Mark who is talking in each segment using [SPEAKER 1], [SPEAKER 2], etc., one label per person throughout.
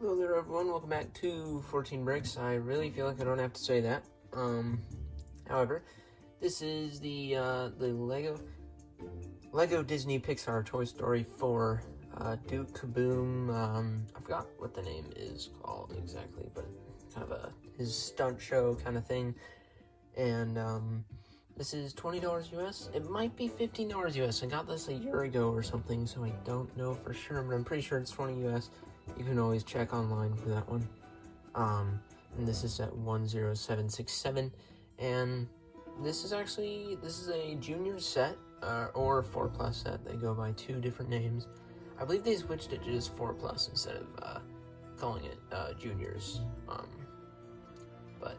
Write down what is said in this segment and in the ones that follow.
[SPEAKER 1] Hello there everyone, welcome back to 14 Bricks. I really feel like I don't have to say that. However, this is the Lego Disney Pixar Toy Story 4 Duke Caboom. I forgot what the name is called exactly, but kind of his stunt show kind of thing. And this is $20 US. It might be $15 US. I got this a year ago or something, so I don't know for sure, but I'm pretty sure it's 20 US. You can always check online for that one. And this is at 10767. And this is a junior set, or 4+ set. They go by two different names. I believe they switched it to just 4+ instead of calling it juniors. But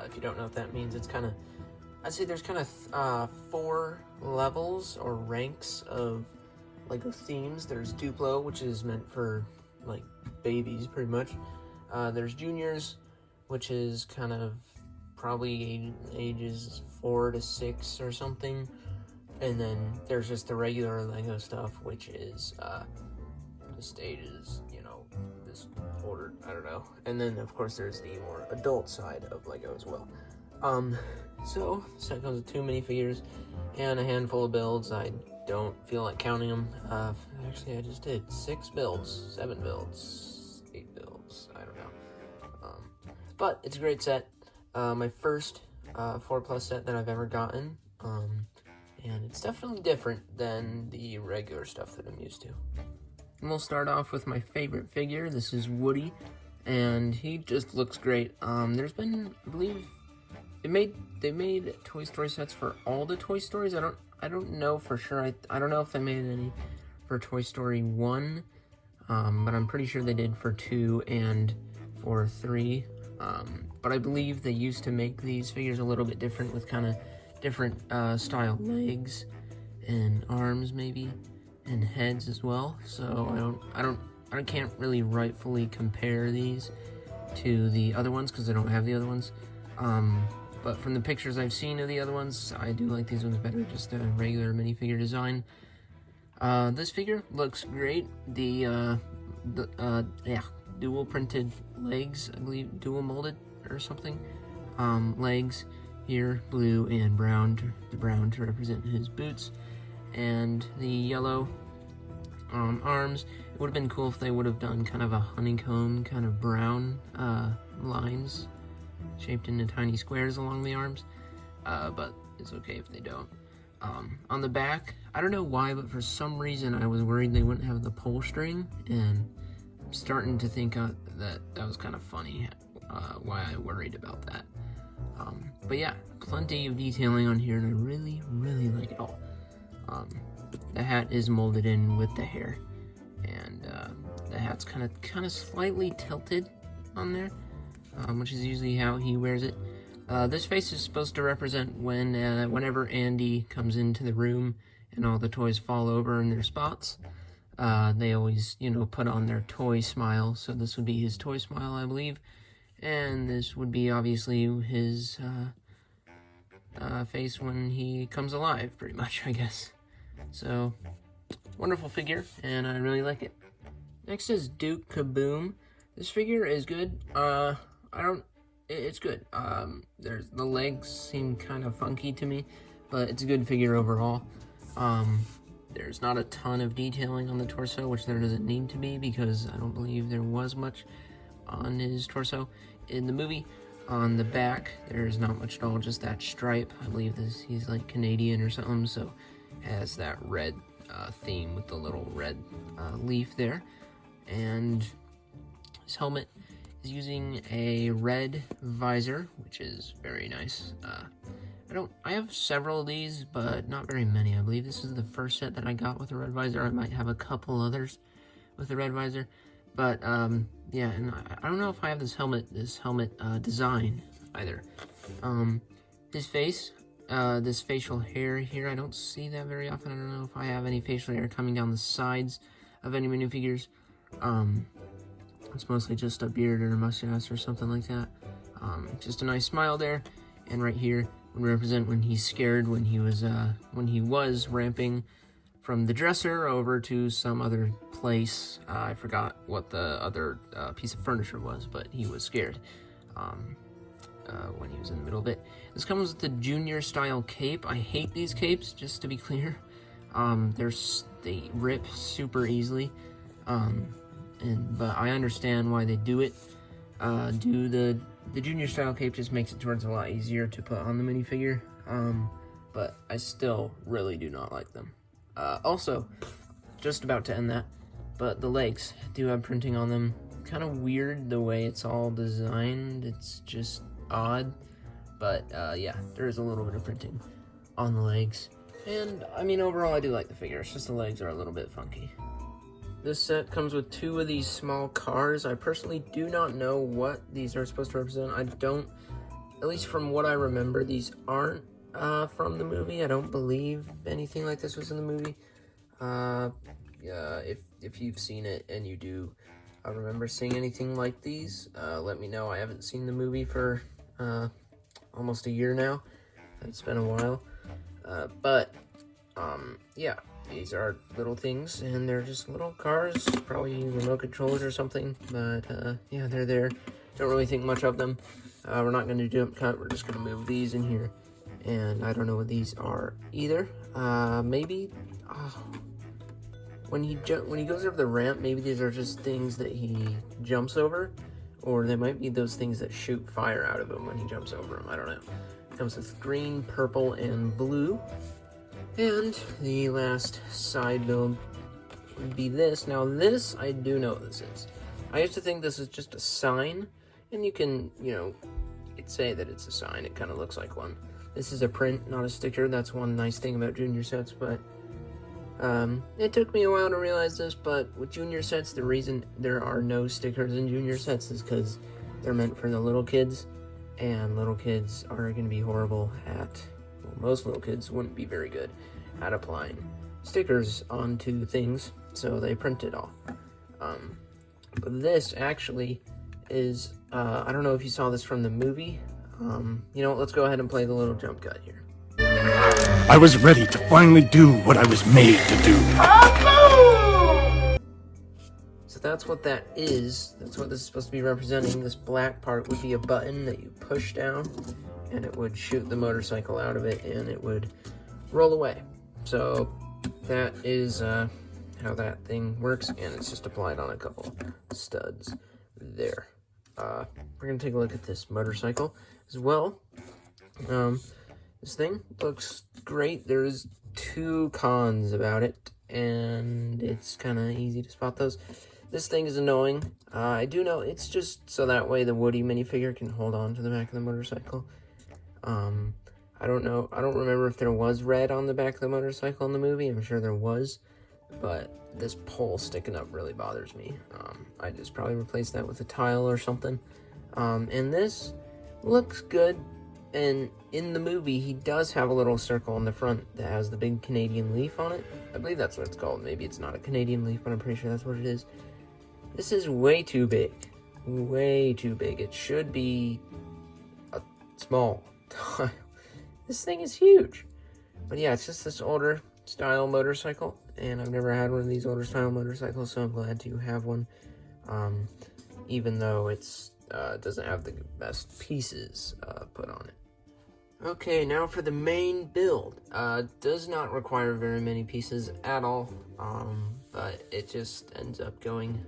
[SPEAKER 1] if you don't know what that means, it's kind of, I'd say there's kind of 4 levels or ranks of Lego themes. There's Duplo, which is meant for like babies pretty much. There's juniors, which is kind of probably ages 4 to 6 or something, and then there's just the regular Lego stuff, which is just ages, you know, this older, I don't know. And then of course there's the more adult side of Lego as well. So this set comes with 2 minifigures and a handful of builds. I don't feel like counting them. Actually, I just did 6 builds, 7 builds, 8 builds, I don't know. But it's a great set. My first 4+ set that I've ever gotten. And it's definitely different than the regular stuff that I'm used to. And we'll start off with my favorite figure. This is Woody, and he just looks great. There's been, I believe, they made Toy Story sets for all the Toy Stories. I don't know for sure. I don't know if they made any for Toy Story 1, but I'm pretty sure they did for 2 and for 3. But I believe they used to make these figures a little bit different, with kind of different style legs and arms maybe, and heads as well. So I can't really rightfully compare these to the other ones because I don't have the other ones. But from the pictures I've seen of the other ones, I do like these ones better, just a regular minifigure design. This figure looks great. The dual printed legs, I believe, dual molded or something. Legs here, blue and brown, the brown to represent his boots, and the yellow arms. It would have been cool if they would have done kind of a honeycomb, kind of brown lines shaped into tiny squares along the arms, but it's okay if they don't. On the back, I don't know why, but for some reason I was worried they wouldn't have the pull string, and I'm starting to think that was kind of funny, why I worried about that. But yeah, plenty of detailing on here, and I really, really like it all. The hat is molded in with the hair, and the hat's kind of slightly tilted on there, which is usually how he wears it. This face is supposed to represent whenever Andy comes into the room and all the toys fall over in their spots. They always, put on their toy smile, so this would be his toy smile, I believe. And this would be obviously his face when he comes alive, pretty much, I guess. So, wonderful figure, and I really like it. Next is Duke Caboom. This figure is good. It's good. The legs seem kind of funky to me, but it's a good figure overall. There's not a ton of detailing on the torso, which there doesn't need to be, because I don't believe there was much on his torso in the movie. On the back, there's not much at all, just that stripe. I believe he's like Canadian or something, so has that red theme with the little red leaf there. And his helmet is using a red visor, which is very nice. I have several of these, but not very many. I believe this is the first set that I got with a red visor. I might have a couple others with a red visor. But, yeah, and I don't know if I have this helmet design either. His face, this facial hair here, I don't see that very often. I don't know if I have any facial hair coming down the sides of any minifigures. It's mostly just a beard or a mustache or something like that. Just a nice smile there, and right here would represent when he's scared, when he was ramping from the dresser over to some other place. I forgot what the other piece of furniture was, but he was scared when he was in the middle of it. This comes with the junior style cape. I hate these capes, just to be clear. They rip super easily, but I understand why they do it. The junior style cape just makes it towards a lot easier to put on the minifigure, but I still really do not like them. Also, just about to end that, but the legs do have printing on them. Kind of weird the way it's all designed. It's just odd, but yeah, there is a little bit of printing on the legs. And I mean, overall, I do like the figure. It's just the legs are a little bit funky. This set comes with 2 of these small cars. I personally do not know what these are supposed to represent. I don't, at least from what I remember, these aren't from the movie. I don't believe anything like this was in the movie. If you've seen it and you do remember seeing anything like these, let me know. I haven't seen the movie for almost a year now. It's been a while. Yeah, these are little things, and they're just little cars, probably remote controllers or something, but yeah, they're there. Don't really think much of them. We're not going to do jump cut, we're just going to move these in here, and I don't know what these are either. Maybe, when he goes over the ramp, maybe these are just things that he jumps over, or they might be those things that shoot fire out of him when he jumps over them, I don't know. Comes with green, purple, and blue. And the last side build would be this. Now this, I do know what this is. I used to think this is just a sign, and you can, you'd say that it's a sign. It kind of looks like one. This is a print, not a sticker. That's one nice thing about junior sets, but it took me a while to realize this, but with junior sets, the reason there are no stickers in junior sets is because they're meant for the little kids, and little kids are going to be horrible at, well, most little kids wouldn't be very good at applying stickers onto things, so they print it off. But this actually is, I don't know if you saw this from the movie. Let's go ahead and play the little jump cut here.
[SPEAKER 2] I was ready to finally do what I was made to do.
[SPEAKER 1] So that's what that is. That's what this is supposed to be representing. This black part would be a button that you push down, and it would shoot the motorcycle out of it, and it would roll away. So that is how that thing works, and it's just applied on a couple studs there. We're going to take a look at this motorcycle as well. This thing looks great. There's 2 cons about it, and it's kind of easy to spot those. This thing is annoying. I do know it's just so that way the Woody minifigure can hold on to the back of the motorcycle. I don't know. I don't remember if there was red on the back of the motorcycle in the movie. I'm sure there was, but this pole sticking up really bothers me. I just probably replace that with a tile or something. And this looks good. And in the movie, he does have a little circle on the front that has the big Canadian leaf on it. I believe that's what it's called. Maybe it's not a Canadian leaf, but I'm pretty sure that's what it is. This is way too big. Way too big. It should be a small tile. This thing is huge. But yeah, it's just this older style motorcycle, and I've never had one of these older style motorcycles, so I'm glad to have one. Even though it's doesn't have the best pieces put on it. Okay, now for the main build. Does not require very many pieces at all, but it just ends up going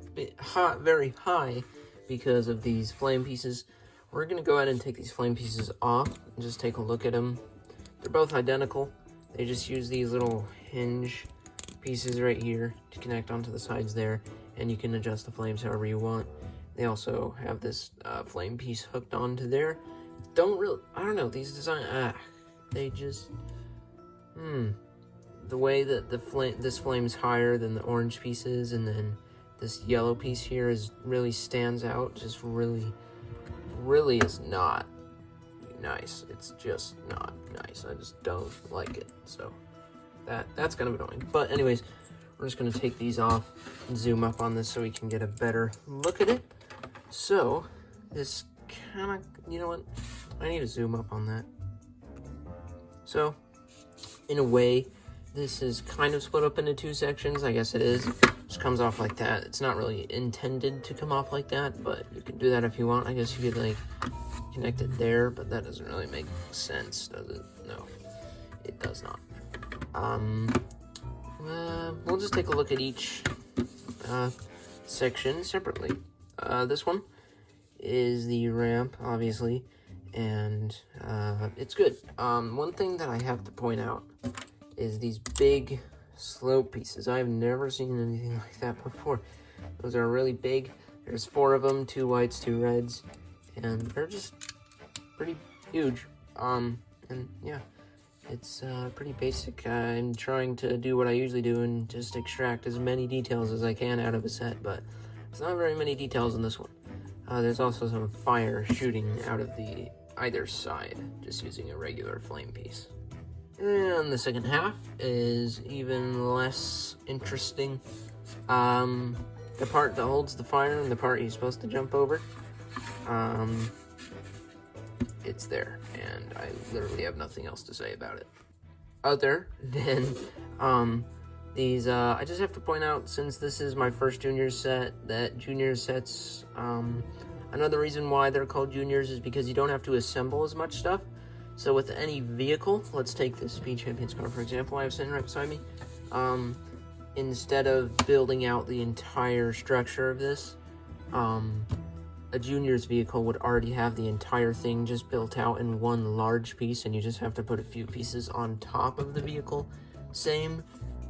[SPEAKER 1] very high because of these flame pieces. We're going to go ahead and take these flame pieces off and just take a look at them. They're both identical. They just use these little hinge pieces right here to connect onto the sides there, and you can adjust the flames however you want. They also have this flame piece hooked onto there. I don't know, these they just, the way that this flame is higher than the orange pieces, and then this yellow piece here really stands out, just really is not nice. It's just not nice. I just don't like it. So that's kind of annoying. But anyways, we're just going to take these off and zoom up on this so we can get a better look at it. So this kind of, you know what? I need to zoom up on that. So in a way, this is kind of split up into two sections. I guess it is. Just comes off like that. It's not really intended to come off like that, but you can do that if you want. I guess you could like connect it there, but that doesn't really make sense, does it? No, it does not. We'll just take a look at each section separately. This one is the ramp, obviously, and it's good. One thing that I have to point out is these big slope pieces. I've never seen anything like that before. Those are really big. There's 4 of them, 2 whites, 2 reds, and they're just pretty huge. And yeah, it's pretty basic. I'm trying to do what I usually do and just extract as many details as I can out of a set, but there's not very many details in this one. There's also some fire shooting out of the either side, just using a regular flame piece. And the second half is even less interesting. The part that holds the fire and the part he's supposed to jump over, it's there, and I literally have nothing else to say about it. Other than, these, I just have to point out, since this is my first Juniors set, that Juniors sets, another reason why they're called Juniors is because you don't have to assemble as much stuff. So with any vehicle, let's take this Speed Champions car, for example, I have sitting right beside me. Instead of building out the entire structure of this, a Junior's vehicle would already have the entire thing just built out in one large piece, and you just have to put a few pieces on top of the vehicle. Same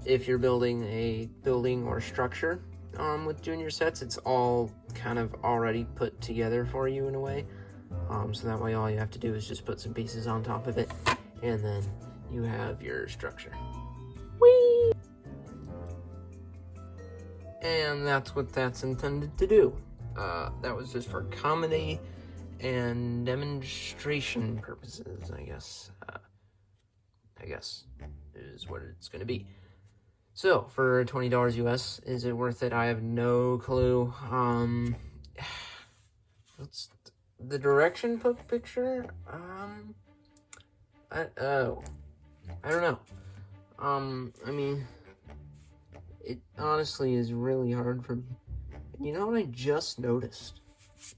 [SPEAKER 1] if you're building a building or structure with Junior sets, it's all kind of already put together for you in a way. So that way all you have to do is just put some pieces on top of it, and then you have your structure. Whee! And that's what that's intended to do. That was just for comedy and demonstration purposes, I guess. I guess is what it's going to be. So, for $20 US, is it worth it? I have no clue. What's the direction picture? I don't know. I mean, it honestly is really hard for me. And you know what I just noticed?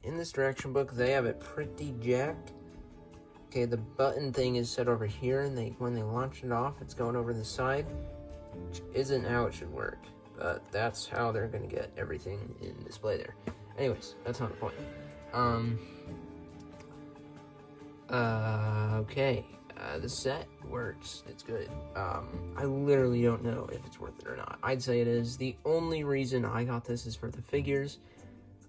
[SPEAKER 1] In this direction book, they have it pretty jacked. Okay, the button thing is set over here, and when they launch it off, it's going over the side, which isn't how it should work. But that's how they're going to get everything in display there. Anyways, that's not the point. Okay. The set works. It's good. I literally don't know if it's worth it or not. I'd say it is. The only reason I got this is for the figures.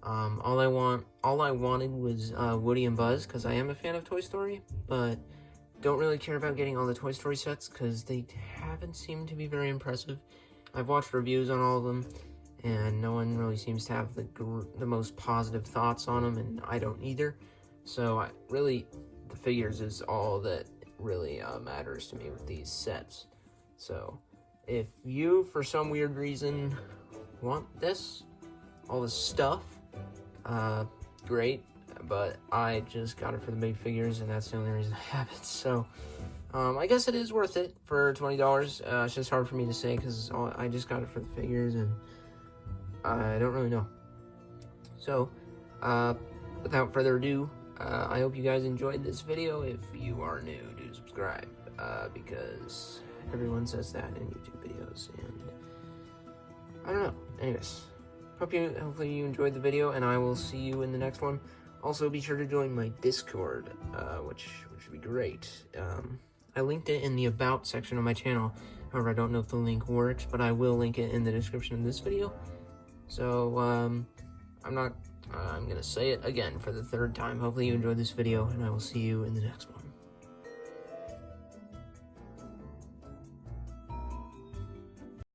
[SPEAKER 1] All I wanted was Woody and Buzz, because I am a fan of Toy Story, but don't really care about getting all the Toy Story sets because they haven't seemed to be very impressive. I've watched reviews on all of them, and no one really seems to have the most positive thoughts on them, and I don't either. So really, the figures is all that really matters to me with these sets. So if you, for some weird reason, want all this stuff, great, but I just got it for the big figures, and that's the only reason I have it. So I guess it is worth it for $20. It's just hard for me to say because I just got it for the figures, and I don't really know. So without further ado, I hope you guys enjoyed this video. If you are new, do subscribe, because everyone says that in YouTube videos, and I don't know. Anyways, hopefully you enjoyed the video, and I will see you in the next one. Also, be sure to join my Discord, which would be great. I linked it in the About section of my channel. However, I don't know if the link works, but I will link it in the description of this video. So, I'm going to say it again for the 3rd time. Hopefully you enjoyed this video, and I will see you in the next one.